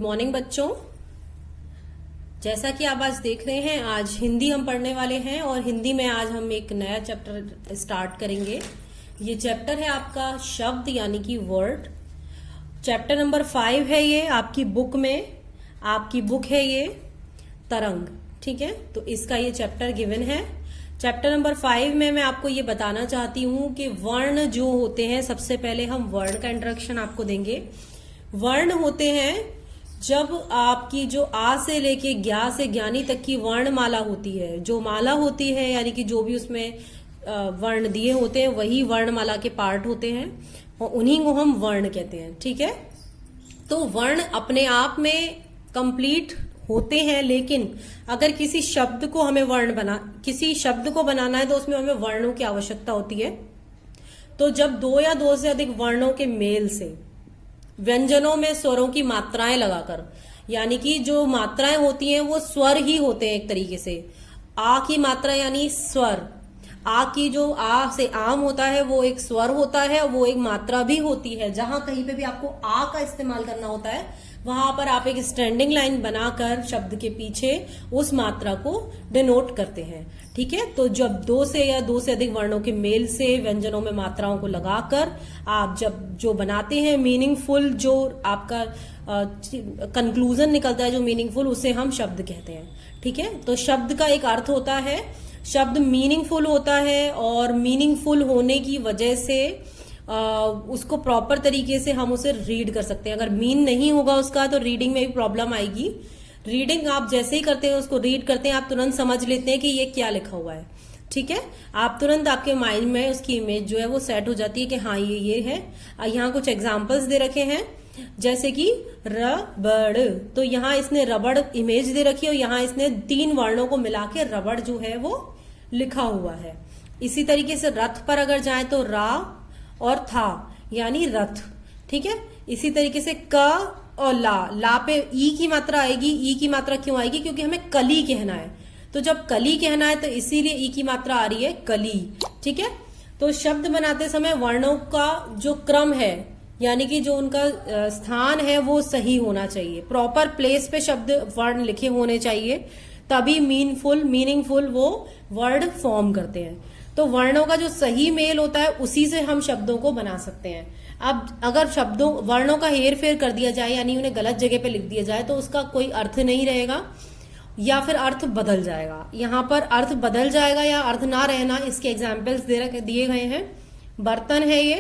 Morning बच्चों। जैसा कि आप आज देख रहे हैं, आज हिंदी हम पढ़ने वाले हैं और हिंदी में आज हम एक नया चैप्टर स्टार्ट करेंगे। ये चैप्टर है आपका शब्द यानी कि वर्ड। चैप्टर नंबर 5 है ये आपकी बुक में। आपकी बुक है ये तरंग, ठीक है। तो इसका ये चैप्टर गिवन है। चैप्टर नंबर 5 में मैं आपको ये बताना चाहती हूँ कि वर्ण जो होते हैं, सबसे पहले हम वर्ण का इंट्रोडक्शन आपको देंगे। वर्ण होते हैं जब आपकी जो आ से लेके ज्ञा से ज्ञानी तक की वर्णमाला होती है। जो माला होती है यानी कि जो भी उसमें वर्ण दिए होते हैं वही वर्णमाला के पार्ट होते हैं और उन्हीं को हम वर्ण कहते हैं, ठीक है। तो वर्ण अपने आप में कंप्लीट होते हैं, लेकिन अगर किसी शब्द को हमें किसी शब्द को बनाना है तो उसमें हमें वर्णों की आवश्यकता होती है। तो जब दो या दो से अधिक वर्णों के मेल से व्यंजनों में स्वरों की मात्राएं लगाकर, यानी कि जो मात्राएं होती हैं वो स्वर ही होते हैं एक तरीके से। आ की मात्रा यानी स्वर, आ की जो आ से आम होता है वो एक स्वर होता है, वो एक मात्रा भी होती है। जहां कहीं पे भी आपको आ का इस्तेमाल करना होता है वहां पर आप एक स्टैंडिंग लाइन बनाकर शब्द के पीछे उस मात्रा को डिनोट करते हैं, ठीक है। तो जब दो से या दो से अधिक वर्णों के मेल से व्यंजनों में मात्राओं को लगाकर आप जब जो बनाते हैं मीनिंगफुल, जो आपका कंक्लूजन निकलता है जो मीनिंगफुल, उसे हम शब्द कहते हैं, ठीक है। तो शब्द का एक अर्थ होता है, शब्द मीनिंगफुल होता है और मीनिंगफुल होने की वजह से उसको प्रॉपर तरीके से हम उसे रीड कर सकते हैं। अगर मीन नहीं होगा उसका तो रीडिंग में भी प्रॉब्लम आएगी। रीडिंग आप जैसे ही करते हैं, उसको रीड करते हैं, आप तुरंत समझ लेते हैं कि ये क्या लिखा हुआ है, ठीक है। आप तुरंत आपके माइंड में उसकी इमेज जो है वो सेट हो जाती है कि हाँ ये है। यहाँ कुछ एग्जाम्पल्स दे रखे हैं, जैसे कि रबड़। तो यहाँ इसने रबड़ इमेज दे रखी है और यहाँ इसने 3 वर्णों को मिला के रबड़ जो है वो लिखा हुआ है। इसी तरीके से रथ पर अगर जाए तो रा और था यानी रथ, ठीक है। इसी तरीके से क और ला पे ई की मात्रा आएगी। ई की मात्रा क्यों आएगी? क्योंकि हमें कली कहना है। तो जब कली कहना है तो इसीलिए ई की मात्रा आ रही है कली, ठीक है। तो शब्द बनाते समय वर्णों का जो क्रम है यानी कि जो उनका स्थान है वो सही होना चाहिए। प्रॉपर प्लेस पे शब्द वर्ण लिखे होने चाहिए, तभी मीनिंगफुल वो वर्ड फॉर्म करते हैं। तो वर्णों का जो सही मेल होता है उसी से हम शब्दों को बना सकते हैं। अब अगर वर्णों का हेर फेर कर दिया जाए यानी उन्हें गलत जगह पे लिख दिया जाए तो उसका कोई अर्थ नहीं रहेगा या फिर अर्थ बदल जाएगा। यहाँ पर अर्थ बदल जाएगा या अर्थ ना रहना, इसके एग्जाम्पल्स दिए गए हैं। बर्तन है ये,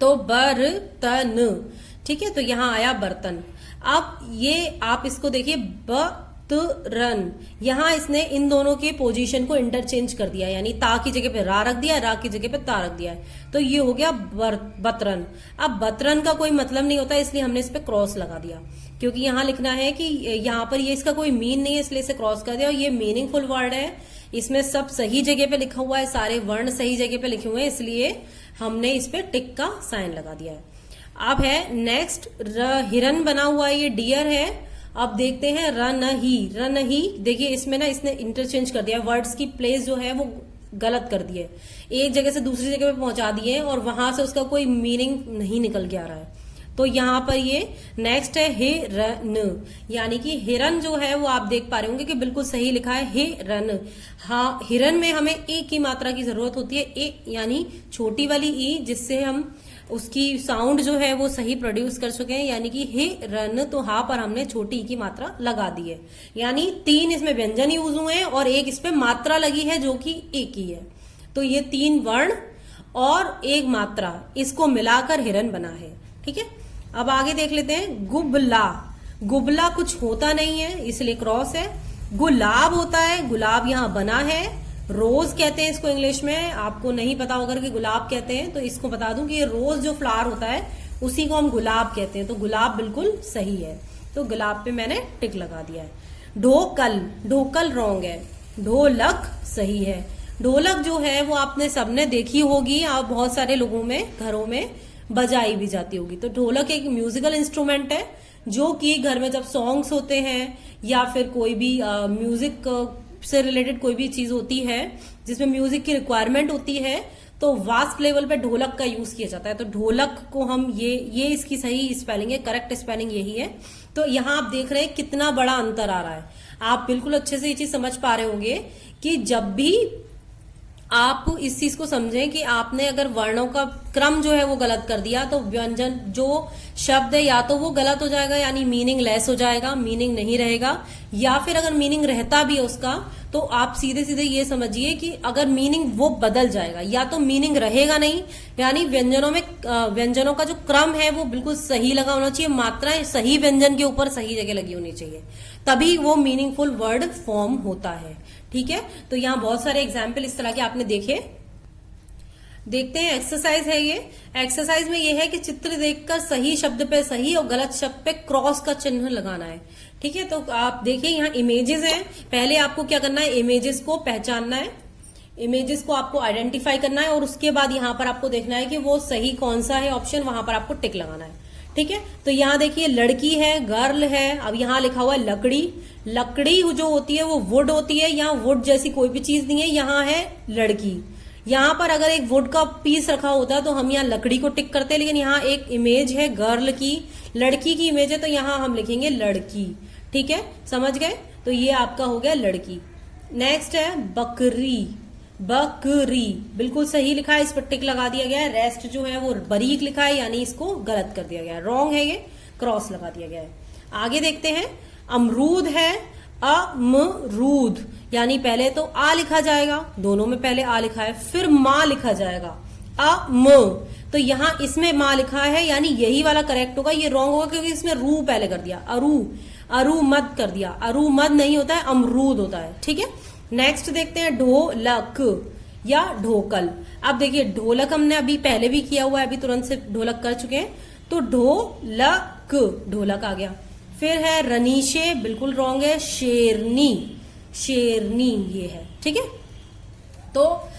तो बर्तन, ठीक है। तो यहाँ आया बर्तन। अब ये आप इसको देखिए बतरन, यहाँ इसने इन दोनों के पोजीशन को इंटरचेंज कर दिया, यानी ता की जगह पे रा रख दिया, रा की जगह पे ता रख दिया है। तो ये हो गया बतरन। अब बतरन का कोई मतलब नहीं होता, इसलिए हमने इस पे क्रॉस लगा दिया, क्योंकि यहाँ लिखना है कि यहाँ पर ये इसका कोई मीन नहीं है, इसलिए इसे क्रॉस कर दिया। और ये मीनिंगफुल वर्ड है, इसमें सब सही जगह पे लिखा हुआ है, सारे वर्ण सही जगह पे लिखे हुए हैं, इसलिए हमने इस पे टिक का साइन लगा दिया है। अब है नेक्स्ट हिरन बना हुआ है, ये डियर है। अब देखते हैं रनही। देखिए इसमें ना इसने इंटरचेंज कर दिया, वर्ड्स की प्लेस जो है वो गलत कर दी है, एक जगह से दूसरी जगह पे पहुंचा दिए और वहां से उसका कोई मीनिंग नहीं निकल के आ रहा है। तो यहाँ पर ये नेक्स्ट है हिरन, यानी कि हिरन जो है वो आप देख पा रहे होंगे कि बिल्कुल सही लिखा है हिरन। हाँ, हिरन में हमें ए की मात्रा की जरूरत होती है, ए यानी छोटी वाली ई, जिससे हम उसकी साउंड जो है वो सही प्रोड्यूस कर सके, यानी कि हिरन। तो हा पर हमने छोटी ई की मात्रा लगा दी है, यानी 3 इसमें व्यंजन यूज हुए हैं और एक इस पे मात्रा लगी है जो कि एक ही है। तो ये 3 वर्ण और एक मात्रा, इसको मिलाकर हिरन बना है, ठीक है। अब आगे देख लेते हैं गुबला। गुबला कुछ होता नहीं है इसलिए क्रॉस है। गुलाब होता है, गुलाब यहाँ बना है। रोज कहते हैं इसको इंग्लिश में, आपको नहीं पता होगा कि गुलाब कहते हैं तो इसको बता दूं कि ये रोज जो फ्लावर होता है उसी को हम गुलाब कहते हैं। तो गुलाब बिल्कुल सही है, तो गुलाब पे मैंने टिक लगा दिया है। ढोकल रॉन्ग है। ढोलक सही है। ढोलक जो है वो आपने सबने देखी होगी, आप बहुत सारे लोगों में घरों में बजाई भी जाती होगी। तो ढोलक एक म्यूजिकल इंस्ट्रूमेंट है जो कि घर में जब सॉन्ग्स होते हैं या फिर कोई भी म्यूजिक से रिलेटेड कोई भी चीज होती है जिसमें म्यूजिक की रिक्वायरमेंट होती है तो वास्ट लेवल पे ढोलक का यूज किया जाता है। तो ढोलक को हम ये इसकी सही स्पेलिंग है, करेक्ट स्पेलिंग यही है। तो यहाँ आप देख रहे हैं कितना बड़ा अंतर आ रहा है। आप बिल्कुल अच्छे से ये चीज समझ पा रहे होंगे कि जब भी आप इस चीज को समझें कि आपने अगर वर्णों का क्रम जो है वो गलत कर दिया तो व्यंजन जो शब्द है या तो वो गलत हो जाएगा, यानी मीनिंग लेस हो जाएगा, मीनिंग नहीं रहेगा, या फिर अगर मीनिंग रहता भी है उसका तो आप सीधे सीधे ये समझिए कि अगर मीनिंग वो बदल जाएगा, या तो मीनिंग रहेगा नहीं, यानी व्यंजनों का जो क्रम है वो बिल्कुल सही लगा होना चाहिए, मात्राएं सही व्यंजन के ऊपर सही जगह लगी होनी चाहिए, तभी वो मीनिंगफुल वर्ड फॉर्म होता है। ठीक है, तो यहाँ बहुत सारे एग्जाम्पल इस तरह के आपने देखे। देखते हैं, एक्सरसाइज है ये। एक्सरसाइज में ये है कि चित्र देखकर सही शब्द पे सही और गलत शब्द पे क्रॉस का चिन्ह लगाना है। ठीक है, तो आप देखिए यहाँ इमेजेस हैं। पहले आपको क्या करना है, इमेजेस को पहचानना है, इमेजेस को आपको आइडेंटिफाई करना है और उसके बाद यहाँ पर आपको देखना है कि वो सही कौन सा है ऑप्शन, वहां पर आपको टिक लगाना है। ठीक है, तो यहाँ देखिए लड़की है, गर्ल है, अब यहाँ लिखा हुआ है लकड़ी। लकड़ी जो होती है वो वुड होती है, यहाँ वुड जैसी कोई भी चीज नहीं है, यहाँ है लड़की। यहाँ पर अगर एक वुड का पीस रखा होता तो हम यहाँ लकड़ी को टिक करते, लेकिन यहाँ एक इमेज है गर्ल की, लड़की की इमेज है, तो यहाँ हम लिखेंगे लड़की। ठीक है, समझ गए? तो ये आपका हो गया लड़की। नेक्स्ट है बकरी। बकरी बिल्कुल सही लिखा है, इस पर टिक लगा दिया गया है। रेस्ट जो है वो बारीक लिखा है, यानी इसको गलत कर दिया गया है, रॉन्ग है, ये क्रॉस लगा दिया गया है। आगे देखते हैं, अमरूद है, अमरूद, यानी पहले तो आ लिखा जाएगा, दोनों में पहले आ लिखा है, फिर मां लिखा जाएगा, अम, तो यहाँ इसमें मां लिखा है, यानी यही वाला करेक्ट होगा, ये रॉन्ग होगा क्योंकि इसमें रू पहले कर दिया, अरू, अरुमद कर दिया, अरुमद नहीं होता है, अमरूद होता है। ठीक है, नेक्स्ट देखते हैं ढोलक या ढोकल। अब देखिए ढोलक हमने अभी पहले भी किया हुआ है, अभी तुरंत से ढोलक कर चुके हैं, तो ढोलक, ढोलक आ गया। फिर है रनीशे, बिल्कुल रॉन्ग है, शेरनी, शेरनी ये है। ठीक है, तो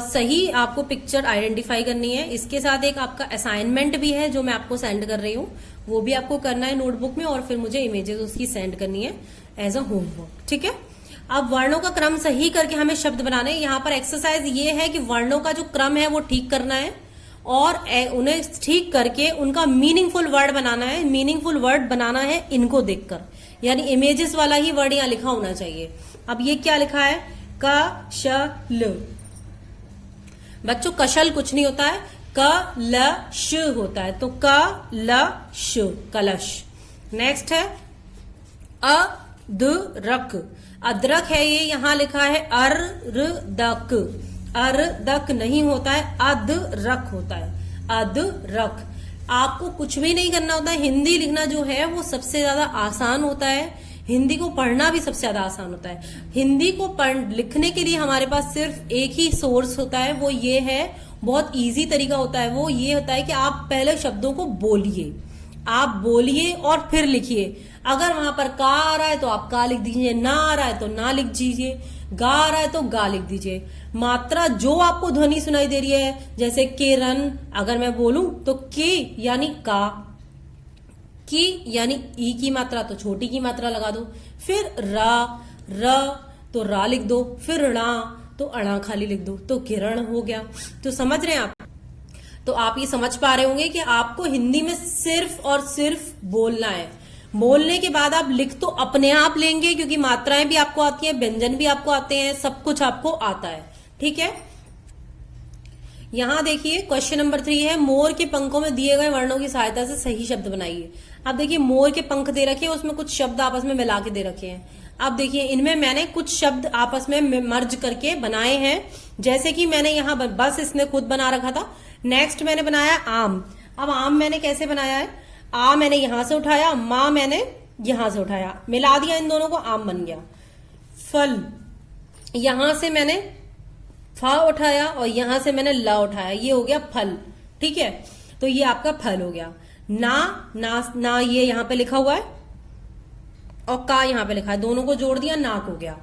सही आपको पिक्चर आइडेंटिफाई करनी है। इसके साथ एक आपका असाइनमेंट भी है जो मैं आपको सेंड कर रही हूँ, वो भी आपको करना है नोटबुक में, और फिर मुझे इमेजेस उसकी सेंड करनी है एज अ होमवर्क। ठीक है, अब वर्णों का क्रम सही करके हमें शब्द बनाने हैं। यहाँ पर एक्सरसाइज ये है कि वर्णों का जो क्रम है वो ठीक करना है और उन्हें ठीक करके उनका मीनिंगफुल वर्ड बनाना है। मीनिंगफुल वर्ड बनाना है इनको देखकर, यानी इमेजेस वाला ही वर्ड यहाँ लिखा होना चाहिए। अब ये क्या लिखा है, कशल। बच्चों कशल कुछ नहीं होता है, कलश होता है, तो कलश, कलश। नेक्स्ट है अदरक। अदरक है, ये यहां लिखा है अरदक, अरदक नहीं होता है, अदरक होता है, अदरक। आपको कुछ भी नहीं करना होता है, हिंदी लिखना जो है वो सबसे ज्यादा आसान होता है, हिंदी को पढ़ना भी सबसे ज्यादा आसान होता है। हिंदी को लिखने के लिए हमारे पास सिर्फ एक ही सोर्स होता है, वो ये है, बहुत इजी तरीका होता है, वो ये होता है कि आप पहले शब्दों को बोलिए, आप बोलिए और फिर लिखिए। अगर वहां पर का आ रहा है तो आप का लिख दीजिए, ना आ रहा है तो ना लिख दीजिए, गा आ रहा है तो गा लिख दीजिए। मात्रा जो आपको ध्वनि सुनाई दे रही है, जैसे केरन अगर मैं बोलूं तो के यानी का, की यानी ई की मात्रा तो छोटी की मात्रा लगा दो, फिर रा, र तो रा लिख दो, फिर णा तो अणा खाली लिख दो, तो किरण हो गया। तो समझ रहे हैं आप? तो आप ये समझ पा रहे होंगे कि आपको हिंदी में सिर्फ और सिर्फ बोलना है। बोलने के बाद आप लिख तो अपने आप लेंगे, क्योंकि मात्राएं भी आपको आती हैं, व्यंजन भी आपको आते हैं, सब कुछ आपको आता है। ठीक है, यहां देखिए क्वेश्चन नंबर 3 है, मोर के पंखों में दिए गए वर्णों की सहायता से सही शब्द बनाइए। अब देखिए मोर के पंख दे रखे हैं, उसमें कुछ शब्द आपस में मिला के दे रखे हैं। अब देखिए इनमें मैंने कुछ शब्द आपस में मर्ज करके बनाए हैं, जैसे कि मैंने यहाँ बस इसने खुद बना रखा था। नेक्स्ट मैंने बनाया आम। अब आम मैंने कैसे बनाया है, आ मैंने यहां से उठाया, मां मैंने यहां से उठाया, मिला दिया इन दोनों को, आम बन गया। फल, यहां से मैंने फा उठाया और यहां से मैंने ला उठाया, ये हो गया फल। ठीक है, तो ये आपका फल हो गया। ना ये यहां पे लिखा हुआ है और का यहां पे लिखा है, दोनों को जोड़ दिया, नाक हो गया।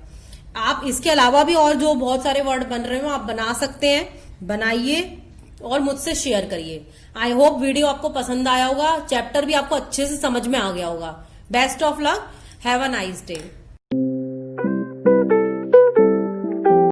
आप इसके अलावा भी और जो बहुत सारे वर्ड बन रहे हो आप बना सकते हैं, बनाइए और मुझसे शेयर करिए। आई होप वीडियो आपको पसंद आया होगा, चैप्टर भी आपको अच्छे से समझ में आ गया होगा। Best of luck, have a nice day.